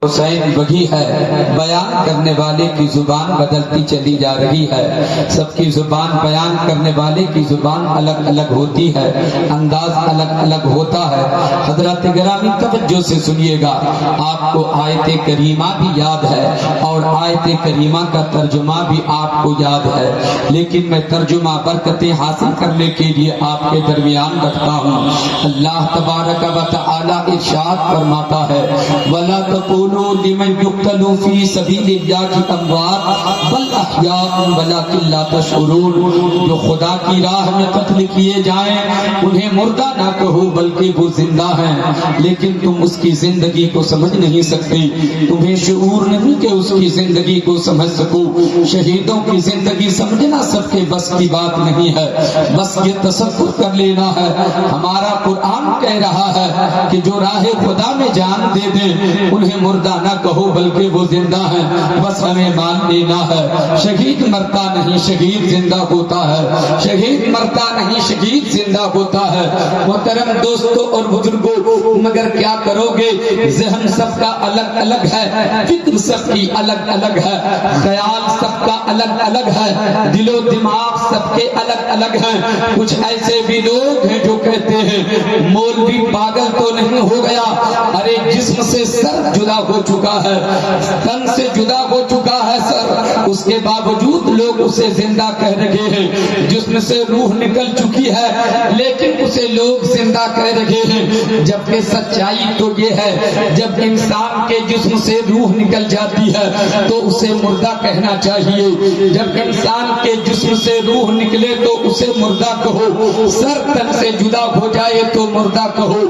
حسین وہی ہے، بیان کرنے والے کی زبان بدلتی چلی جا رہی ہے، سب کی زبان بیان کرنے والے کی زبان الگ الگ ہوتی ہے، انداز الگ الگ ہوتا ہے۔ حضرات گرامی توجہ سے سنیے گا، آپ کو آیت کریمہ بھی یاد ہے اور آیت کریمہ کا ترجمہ بھی آپ کو یاد ہے، لیکن میں ترجمہ برکتیں حاصل کرنے کے لیے آپ کے درمیان رکھتا ہوں۔ اللہ تبارک و تعالی ارشاد فرماتا ہے وَلَا تَقُولُوا لمن يقتل في سبيل الله اموات بل احياء ولكن لا تشعرون، جو خدا کی راہ میں قتل کیے جائیں انہیں مردہ نہ کہو بلکہ وہ زندہ ہیں، لیکن تم اس کی زندگی کو سمجھ نہیں سکتے، تمہیں شعور نہیں کہ اس کی زندگی کو سمجھ سکو۔ شہیدوں کی زندگی سمجھنا سب کے بس کی بات نہیں ہے، بس یہ تصور کر لینا ہے۔ ہمارا قرآن کہہ رہا ہے کہ جو راہ خدا میں جان دے دیں انہیں مردہ نہ کہو بلکہ وہ زندہ ہیں، بس ہمیں مان لینا ہے۔ شہید مرتا نہیں، شہید زندہ ہوتا ہے، شہید مرتا نہیں، شہید زندہ ہوتا ہے۔ محترم دوستوں اور بزرگوں، مگر کیا کرو گے، ذہن سب کا الگ الگ ہے، فکر سب کی الگ الگ ہے، خیال سب کا الگ الگ ہے، دل و دماغ سب کے الگ الگ ہیں۔ کچھ ایسے بھی لوگ ہیں جو کہتے ہیں مولوی پاگل تو نہیں ہو گیا، ارے جسم سے سر جدا ہو چکا ہے، تن سے جدا ہو چکا ہے سر، اس کے باوجود لوگ اسے زندہ کہہ رہے ہیں۔ جسم سے روح نکل چکی ہے لیکن اسے لوگ زندہ کہہ رہے ہیں، جبکہ سچائی تو یہ ہے جب انسان کے جسم سے روح نکل جاتی ہے تو اسے مردہ کہنا چاہیے، جب انسان کے جسم سے روح نکلے تو اسے مردہ کہو، سر تن سے جدا ہو جائے تو مردہ کہو،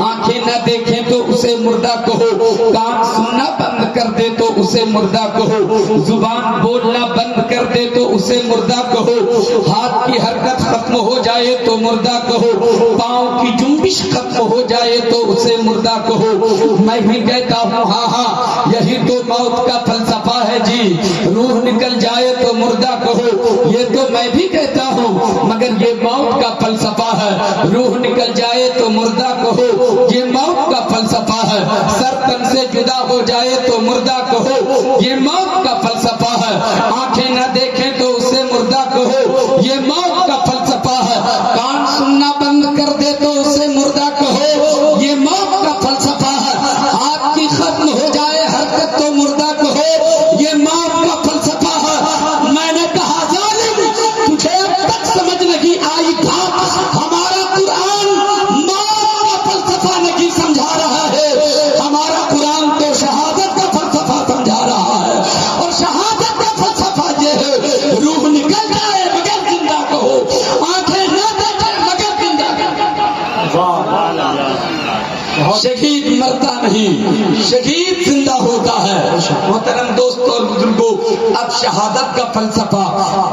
آنکھیں نہ دیکھیں تو اسے مردہ کہو، کان سننا بند کر دے تو اسے مردہ کہو، زبان بولنا بند کر دے تو اسے مردہ کہو، ہاتھ کی حرکت ختم ہو جائے تو مردہ کہو، پاؤں کی جنبش ختم ہو جائے تو اسے مردہ کہو۔ میں بھی کہتا ہوں ہاں ہاں یہی تو موت کا فلسفہ ہے جی، روح نکل جائے تو مردہ کہو، یہ تو میں بھی کہتا ہوں مگر یہ موت کا فلسفہ ہے، روح نکل جائے تو مردہ کہو، یہ موت کا فلسفہ ہے، سر تن سے جدا ہو جائے تو مردہ کہو، یہ موت کا فلسفہ ہے، آنکھیں نہ دیکھیں تو اسے مردہ کہو، یہ موت کا فلسفہ ہے، کان سننا بند کر دے تو اسے مردہ کہو، یہ موت کا فلسفہ ہے، ہاتھ کی ختم ہو جائے حرکت تو مردہ کہو، یہ موت کا فلسفہ ہے۔ میں نے کہا ظالم تجھے اب تک سمجھ نہیں آئی تھا، ہمارا قرآن موت کا فلسفہ نہیں سمجھا رہا ہے، ہمارا قرآن تو شہادت کا فلسفہ سمجھا رہا ہے، اور شہادت کا فلسفہ یہ ہے روح نکل جائے مگر زندہ کہو، آنکھیں نہ دیکھیں مگر زندہ کہو۔ شہید مرتا نہیں، شہید زندہ ہوتا ہے۔ محترم دوستوں اور بزرگوں، اب شہادت کا فلسفہ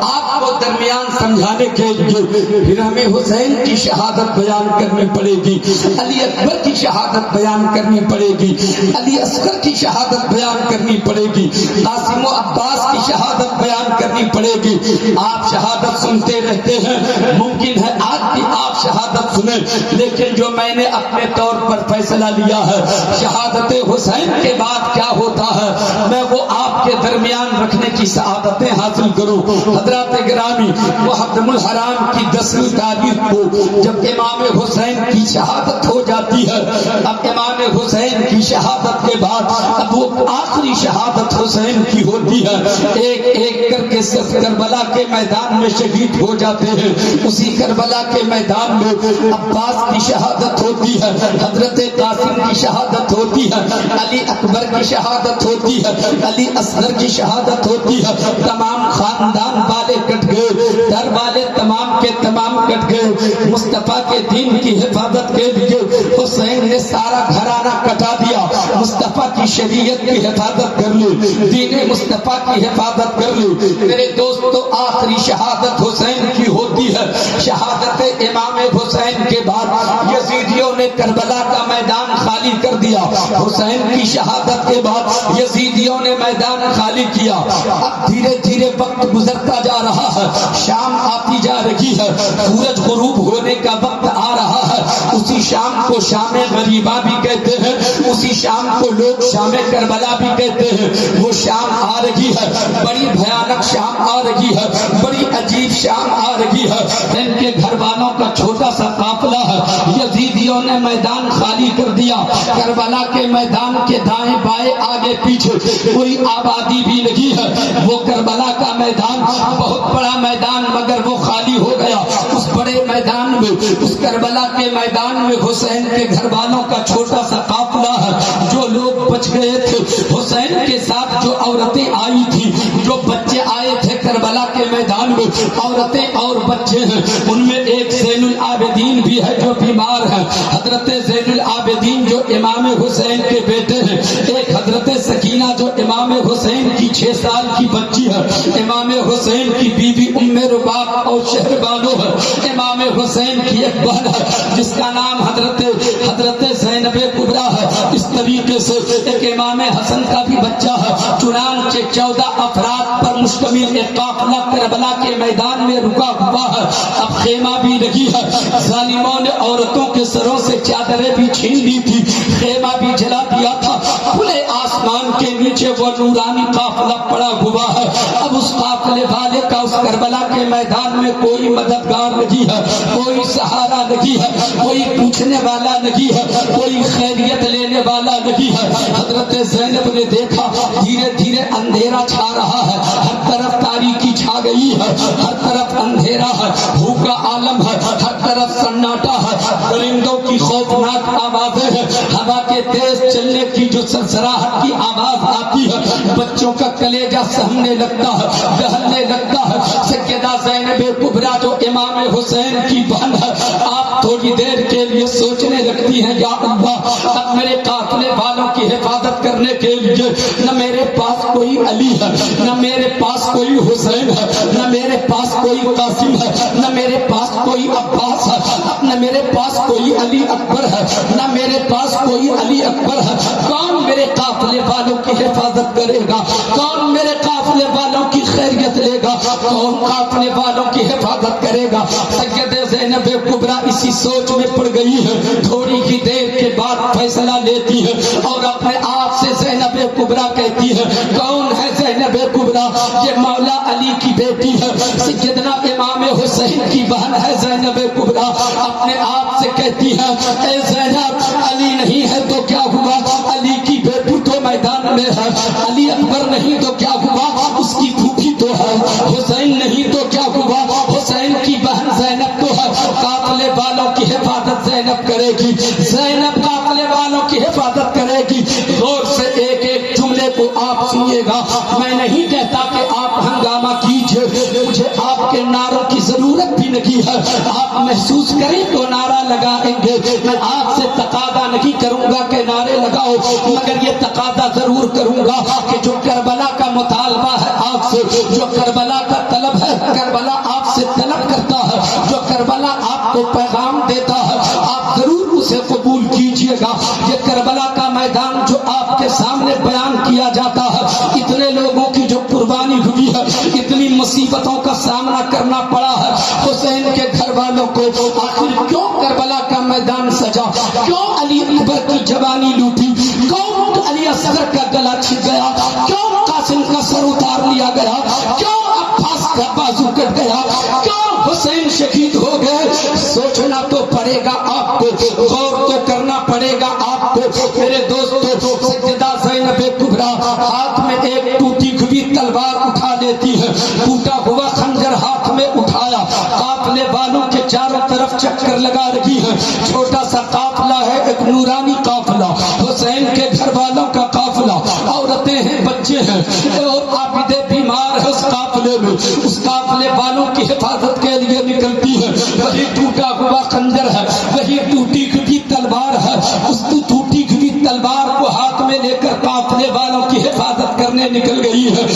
آپ کو درمیان سمجھانے کے لیے پھر ہمیں حسین کی شہادت بیان کرنی پڑے گی، علی اکبر کی شہادت بیان کرنی پڑے گی، علی اصغر کی شہادت بیان کرنی پڑے گی، قاسم و عباس کی شہادت بیان کرنی پڑے گی۔ آپ شہادت سنتے رہتے ہیں، ممکن ہے آج بھی آپ شہادت سنیں، لیکن جو میں نے اپنے طور پر فیصلہ لیا ہے شہادت حسین کے بعد کیا ہوتا ہے میں وہ آپ کے درمیان رکھنے کی سعادتیں حاصل کروں۔ حضرات گرامی، محرم الحرام کی 10ویں تاریخ کو جب امام حسین کی شہادت ہو جاتی ہے، اب امام حسین کی شہادت کے بعد اب وہ آخری شہادت حسین کی ہوتی ہے، ایک ایک کر کے سب کربلا کے میدان میں شہید ہو جاتے ہیں۔ اسی کربلا کے میدان میں عباس کی شہادت ہوتی ہے، حضرت قاسم کی شہادت ہوتی ہے، علی اکبر کی شہادت ہوتی ہے، علی اصغر کی شہادت ہوتی ہے، تمام خاندان والے کٹ گئے، گھر والے تمام کے تمام کٹ گئے۔ مصطفیٰ کے دین کی حفاظت کے لیے حسین نے سارا گھرانہ کٹا دیا، مصطفیٰ کی شریعت کی حفاظت کر لی، دین مصطفیٰ کی حفاظت کر لی۔ میرے دوستو، آخری شہادت حسین کی ہوتی ہے۔ شہادت امام حسین کے بعد یزیدیوں نے کربلا کا میدان خالی کر دیا، حسین کی شہادت کے بعد یزیدیوں نے میدان خالی کیا۔ اب دھیرے دھیرے وقت گزرتا جا رہا ہے، شام آتی جا رہی ہے، سورج غروب ہونے کا وقت آ رہا ہے۔ اسی شام کو شام غریبہ بھی کہتے ہیں، اسی شام کو لوگ شام کربلا بھی کہتے ہیں. وہ شام آ رہی ہے, بڑی بھیانک شام آ رہی ہے, بڑی عجیب شام آ رہی ہے. ان کے گھر والوں کا چھوٹا سا قافلہ ہے. یزیدیوں نے میدان خالی کر دیا. کربلا کے میدان کے دائیں بائیں آگے پیچھے کوئی آبادی بھی نہیں ہے. وہ کربلا کا میدان بہت بڑا میدان, مگر وہ خالی ہو گیا. اس بڑے میدان میں, اس کربلا کے میدان میں حسین کے گھر والوں کا چھوٹا سا قافلہ ہے. جو لوگ بچ گئے تھے, حسین کے ساتھ جو عورتیں آئی تھی, جو بچے آئے تھے کربلا کے میدان میں, عورتیں اور بچے ہیں. ان میں ایک زین العابدین بھی ہے جو بیمار ہے. حضرت زین العابدین جو امام حسین کے بیٹے ہیں. ایک حضرت سکینہ جو امام حسین کی 6 سال کی بچی ہے. امام حسین کی بیوی ام رباب اور شہربانو ہے. امام حسین کی ایک بہن ہے جس کا نام حضرت زینب کبریٰ ہے. اس طریقے سے ایک امام حسن کا بھی بچہ ہے. چنانچہ 14 افراد پر مشتمل ایک قافلہ کربلا کے میدان میں رکا ہوا ہے. اب خیمہ بھی لگی ہے. ظالموں نے عورتوں کے سروں سے چادریں بھی چھین لی تھی, خیمہ بھی جلا دیا تھا. کھلے آسمان کے نیچے وہ نورانی قافلہ پڑا ہوا ہے. اب اس قافلے والے کا اس کربلا کے میدان میں کوئی مددگار نہیں ہے, کوئی سہارا نہیں ہے, کوئی پوچھنے والا نہیں ہے, کوئی خیریت لینے والا نہیں ہے. حضرت زینب نے دیکھا دھیرے دھیرے اندھیرا چھا رہا ہے. ہر طرف تاریکی چھا گئی ہے, ہر طرف اندھیرا ہے, بھوکا عالم ہے, ہر طرف سناٹا ہے. پرندوں کی خوفناک آوازیں ہیں, ہوا کے تیز چلنے کی جو سرسراہٹ کی آواز آتی ہے. بچوں کا کلیجہ سہمنے لگتا ہے, دہلنے لگتا ہے. سیدہ زینب کبریٰ جو امام حسین کی بہن ہے, آپ تھوڑی دیر کے لیے سوچنے لگتی ہیں, یا اللہ, اب میرے قافلے والوں کی حفاظت کرنے کے لیے نہ میرے پاس کوئی علی ہے, نہ میرے پاس کوئی حسین ہے, نہ میرے پاس کوئی قاسم ہے, نہ میرے پاس کوئی عباس ہے, نہ میرے پاس کوئی علی اکبر ہے, نہ میرے پاس کوئی علی اکبر ہے. کون میرے قافلے والوں کی حفاظت کرے گا؟ کون میرے قافلے والوں کی خیریت لے گا؟ کون قافلے والوں کی حفاظت کرے گا؟ سید زینب کبریٰ اسی سوچ میں پڑ گئی ہے. تھوڑی ہی دیر کے بعد فیصلہ لیتی ہے اور اپنے آپ سے زینب کبریٰ کہتی ہے, کون ہے زینب کبریٰ؟ یہ مولا علی کی بیٹی ہے, سیدنا امام حسین کی بہن ہے زینب کبریٰ. اپنے آپ سے کہتی ہے, اے زینب, علی نہیں ہے تو کیا ہوا, علی کی بیٹی تو میدان میں ہے. علی اکبر نہیں تو کیا ہوا, اس کی پھوپھی تو ہے. حسین نہیں تو کیا ہوا, حسین کی بہن زینب تو ہے. قافلے والوں کی حفاظت زینب کرے گی, زینب قافلے والوں کی حفاظت کرے گی. غور سے ایک ایک جملے کو آپ سنیے گا. میں نہیں کہتا کہ آپ ہنگامہ کیجئے, مجھے آپ کے نعروں کی ضرورت بھی نہیں ہے. آپ محسوس کریں تو نعرہ لگائیں گے. میں آپ سے تقاضا نہیں کروں گا کہ نعرے لگاؤ, مگر یہ تقاضا ضرور کروں گا کہ جو کربلا کا مطالبہ ہے آپ سے, جو کربلا کا طلب ہے, کربلا آپ سے طلب کرتا ہے, جو کربلا آپ کو پیغام دیتا ہے, آپ ضرور اسے قبول کیجئے گا. یہ کربلا کا میدان جو آپ کے سامنے بیان کیا جاتا ہے, اتنے لوگوں کی جو قربانی ہوئی ہے, اتنی مصیبتوں کا سامنا کرنا پڑا ہے حسین کے گھر والوں کو, آخر کیوں کربلا کا میدان سجا, کیوں علی اکبر کی جوانی لوٹی, کیوں علی اصغر کا گلا چھپ گیا, کیوں قاسم کا سر اتار لیا گیا, کیوں عباس کا بازو کٹ گیا, کیوں حسین شہید ہو گئے. سوچنا تو پڑے گا آپ کو, غور تو کرنا پڑے گا آپ کو. میرے دوستو, سیدہ زینب کبریٰ ہاتھ میں ایک ٹوٹی ہوئی تلوار اٹھا لیتی ہے, ٹوٹا ہوا خنجر ہاتھ میں اٹھایا, قافلے والوں کے چاروں طرف چکر لگا رہی ہے. چھوٹا سا قافلہ ہے, ایک نورانی قافلہ, حسین کے گھر والوں کا قافلہ, عورتیں ہیں, بچے ہیں, اور عابدے بیمار ہے اس قافلے میں. اس قافلے والوں کی حفاظت کے لیے نکلتی ہے. وہی ٹوٹا ہوا خنجر ہے, وہی ٹوٹی ہوئی تلوار ہے. اس ٹوٹی ہوئی تلوار کو ہاتھ میں لے کر قافلے والوں کی حفاظت کرنے نکل گئی ہے.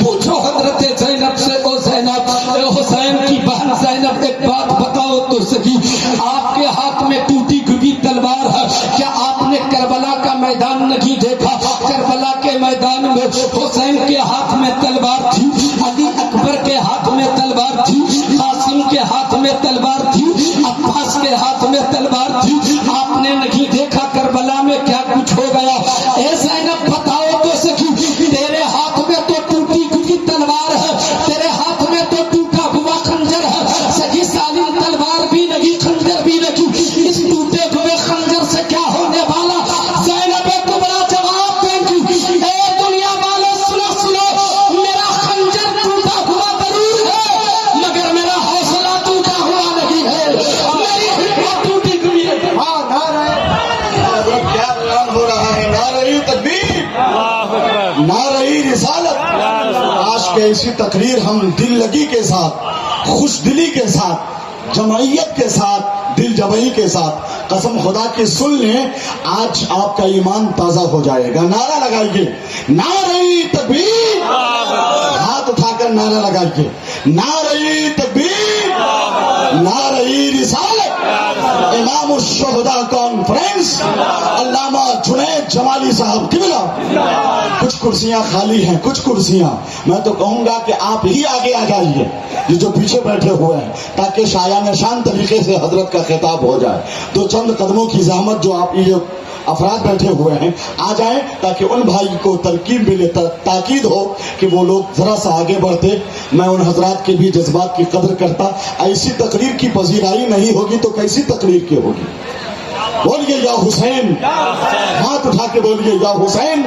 پوچھو حضرت زینب سے, او زینب, اے حسین کی بہن زینب, ایک بات بتاؤ تو صحیح, آپ کے ہاتھ میں ٹوٹی ہوئی تلوار ہے, کیا آپ نے کربلا کا میدان نہیں دیکھا؟ کربلا کے میدان میں حسین کے ہاتھ میں تلوار تھی, علی اکبر کے ہاتھ میں تلوار تھی, قاسم کے ہاتھ میں تلوار تھی, عباس کے ہاتھ میں تلوار تھی. آپ نے نہیں دیکھا کربلا میں کیا کچھ ہو گیا؟ نعرہ رسالت. آج کی ایسی تقریر ہم دل لگی کے ساتھ، خوش دلی کے ساتھ، جمعیت کے ساتھ، دل جمعی کے ساتھ قسم خدا کی سن لیں، آج آپ کا ایمان تازہ ہو جائے گا. نعرہ لگائیے، نعرہ تکبیر. ہاتھ اٹھا کر نعرہ لگائیے، نعرہ تکبیر، نعرہ رسالت. امام الشہداء کانفرنس علامہ جنید جمالی صاحب قبلہ. کچھ کرسیاں خالی ہیں، کچھ کرسیاں. میں تو کہوں گا کہ آپ ہی آگے آ جائیے، یہ جو پیچھے بیٹھے ہوئے ہیں، تاکہ شایان شان طریقے سے حضرت کا خطاب ہو جائے. تو چند قدموں کی زحمت جو آپ یہ افراد بیٹھے ہوئے ہیں آ جائیں، تاکہ ان بھائی کو ترکیب ملے، تاکید ہو کہ وہ لوگ ذرا سا آگے بڑھتے. میں ان حضرات کے بھی جذبات کی قدر کرتا. ایسی تقریر کی پذیرائی نہیں ہوگی تو کیسی تقریر کی ہوگی؟ بولیے یا حسین، ہاتھ اٹھا کے بولیے یا حسین.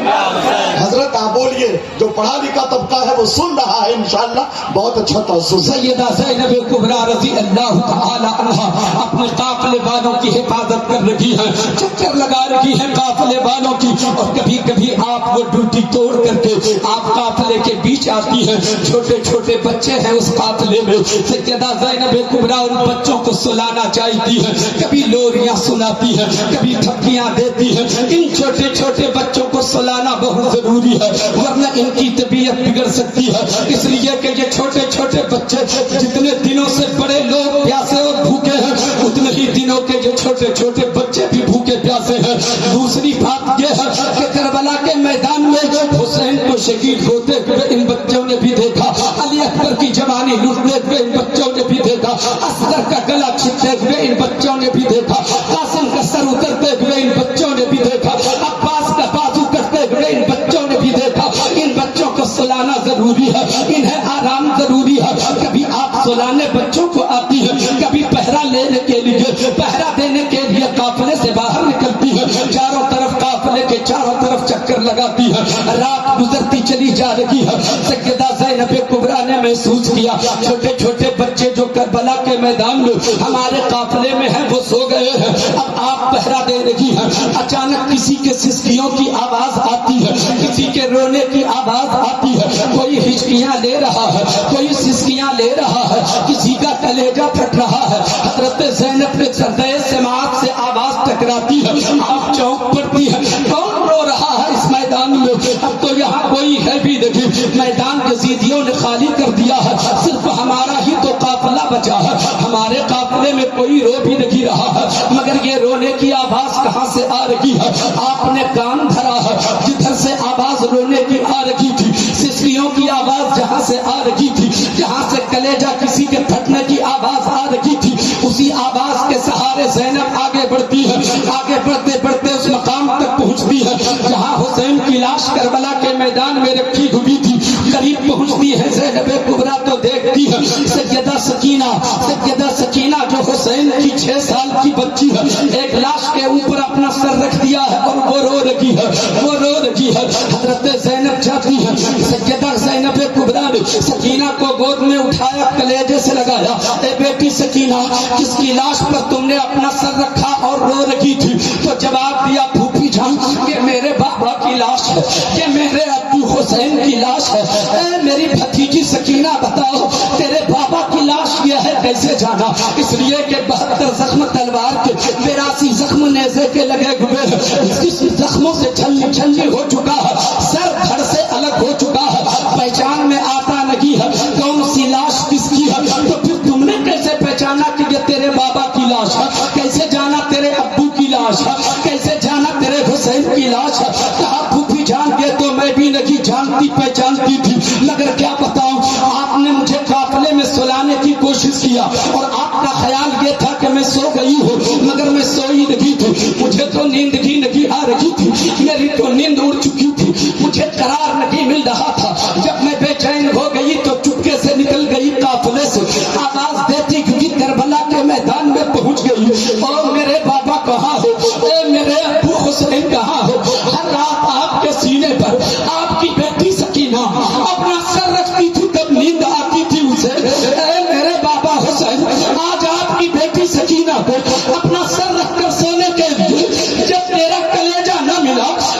حضرت آپ بولیے، جو پڑھا لکھا طبقہ ہے وہ سن رہا ہے انشاءاللہ. بہت اچھا تاثر. سیدہ زینب کبریٰ رضی اللہ تعالی عنہا اپنے قافلے والوں کی حفاظت کر رہی ہے، چکر لگا رہی ہے قافلے والوں کی. اور کبھی کبھی آپ وہ ڈیوٹی توڑ کر کے آپ قافلے کے بیچ آتی ہے. چھوٹے چھوٹے بچے ہیں اس قافلے میں. سیدہ زینب کبریٰ ان بچوں کو سلانا چاہتی ہے، کبھی لوریاں سناتی ہے، کبھی تھپڑیاں دیتی ہے. ان چھوٹے چھوٹے بچوں کو سلانا بہت ضروری ہے، ورنہ ان کی طبیعت بگڑ سکتی ہے. اس لیے کہ یہ چھوٹے چھوٹے بچے جتنے دنوں سے بڑے لوگ پیاسے اور بھوکے ہیں، اتنے ہی دنوں کے یہ چھوٹے چھوٹے بچے بھی بھوکے پیاسے ہیں. دوسری بات یہ ہے کہ کربلا کے میدان میں حسین کو شہید ہوتے ہوئے ان بچوں نے بھی دیکھا، علی اکبر کی جوانی لٹتے ہوئے ان بچوں نے بھی دیکھا، اصغر کا گلا چھٹتے ہوئے ان بچوں نے بھی دیکھا، قاسم کا سر اترتے ہوئے ان بچوں نے بھی دیکھا، عباس کا بازو کرتے ہوئے ان بچوں نے بھی دیکھا. ان بچوں کو سلانا ضروری ہے، انہیں آرام ضروری ہے. کبھی آپ سلانے بچوں کو آتی ہے، کبھی پہرا لینے کے لیے، پہرا دینے کے لیے قافلے سے باہر نکلتی ہے، چاروں طرف قافلے کے چاروں طرف چکر لگاتی ہے. رات گزرتی چلی جا رہی ہے. سیدہ زینب کبریٰ نے محسوس کیا چھوٹے چھوٹے بچے جو کربلا کے میدان میں ہمارے قافلے میں ہیں وہ سو گئے ہیں. اب آپ پہرا دے رہی ہیں، اچانک کسی کے سسکیوں کی آواز آتی ہے، کسی کے رونے کی آواز آتی ہے. کوئی ہچکیاں لے رہا ہے، کوئی سسکیاں لے رہا ہے، کسی کا کلیجہ پھٹ رہا ہے. حضرت زینب نے سردے سماعت سے آواز ٹکراتی ہے. آپ چونک پڑتی ہے، کون رو رہا ہے اس میدان میں؟ اب تو یہاں کوئی ہے بھی نہیں، میدان یزیدیوں نے خالی کر دیا ہے، صرف ہمارا ہی تو قافلہ بچا ہے. ہمارے قافلے میں کوئی رو بھی نہیں رہا ہے، مگر یہ رونے کی آواز کہاں سے آ رہی ہے؟ آپ نے کان دھرا ہے، جدھر سے آواز رونے کی آ رہی تھی، سسکیوں کی آواز جہاں سے آ رہی تھی، جہاں سے کلیجہ کسی کے پھٹنے کی آواز آ رہی تھی، اسی آواز کے سہارے زینب آگے بڑھتی ہے. آگے بڑھتے بڑھتے اس مقام تک پہنچتی ہے جہاں حسین کی لاش کربلا کے میدان میں رکھی ہوئی تھی. قریب پہنچتی ہے زینب کبریٰ تو دیکھتی ہے سیدہ سکینہ جو حسین کی 6 سال کی بچی ہے، ایک لاش کے اوپر اپنا سر رکھ دیا ہے اور وہ رو رہی ہے. حضرت زینب جاتی ہے، سیدہ زینب کبریٰ نے سکینہ کو گود میں اٹھایا، کلیجے سے لگایا. اے بیٹی سکینہ، کس کی لاش پر تم نے اپنا سر رکھا اور رو رہی تھی؟ تو جواب دیا، پھوپھی جان، کہ میرے بابا کی لاش ہے، کہ میرے ابو حسین کی لاش ہے. اے میری بھتیجی سکینہ، بتاؤ تیرے بابا کی لاش یہ ہے کیسے جانا؟ اس لیے کہ 72 زخم تلوار کے، 82 زخم نیزے کے لگے ہوئے ہیں. اس زخموں سے چھلنی چھلنی ہو چکا ہے، سر دھڑ سے الگ ہو چکا ہے، پہچان میں آتا نہیں ہے کون سی لاش کس کی ہے. تو پھر تم نے کیسے پہچانا کہ یہ تیرے بابا کی لاش ہے؟ کیسے جانا تیرے ابو کی لاش ہے؟ کیسے جانا تیرے حسین کی لاش ہے؟ کہا پھوپھی جان کے تو میں بھی نہیں جانتی پہچانتی تھی، مگر کیا بتاؤں، آپ نے مجھے قافلے میں سلانے کی کوشش کیا اور آپ کا خیال یہ تھا کہ میں سو گئی ہوں، مگر میں سوئی نہیں تھی. مجھے تو نیند ہی نہیں آ رہی تھی، میری تو نیند اڑ چکی تھی، مجھے قرار نہیں مل رہا تھا. جب میں بے چین ہو گئی تو چپکے سے نکل گئی قافلے سے، آواز دیتی کیونکہ کربلا کے میدان میں پہنچ گئی. اور میرے بابا کہاں ہو؟ اے میرے ابو حسین کہاں ہو؟ ہر رات آپ کے سینے پر آپ کی بیٹی سکینہ اپنا سر رکھتی تھی، تب نیند آتی تھی اسے. اے میرے بابا حسین، آج آپ کی بیٹی سکینہ کو اپنا سر رکھ کر سونے کے لیے جب تیرا کلیجہ نہ ملا،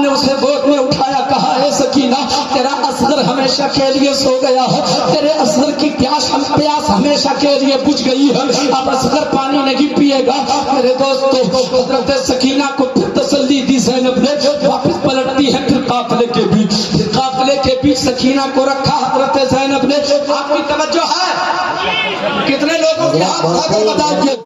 نے اسے گود میں اٹھایا, کہا اے سکینہ تیرا اصغر ہمیشہ کے لیے سو گیا ہے, تیرے اصغر کی پیاس ہمیشہ کے لیے بجھ گئی ہے, اب اصغر پانی نہیں پیے گا. میرے دوستو حضرت سکینہ کو پھر تسلی دی زینب نے, واپس پلٹتی ہے پھر قافلے کے بیچ سکینہ کو رکھا حضرت زینب نے. آپ کی توجہ ہے, کتنے لوگوں کے ہاتھ اٹھا کر بتائیے.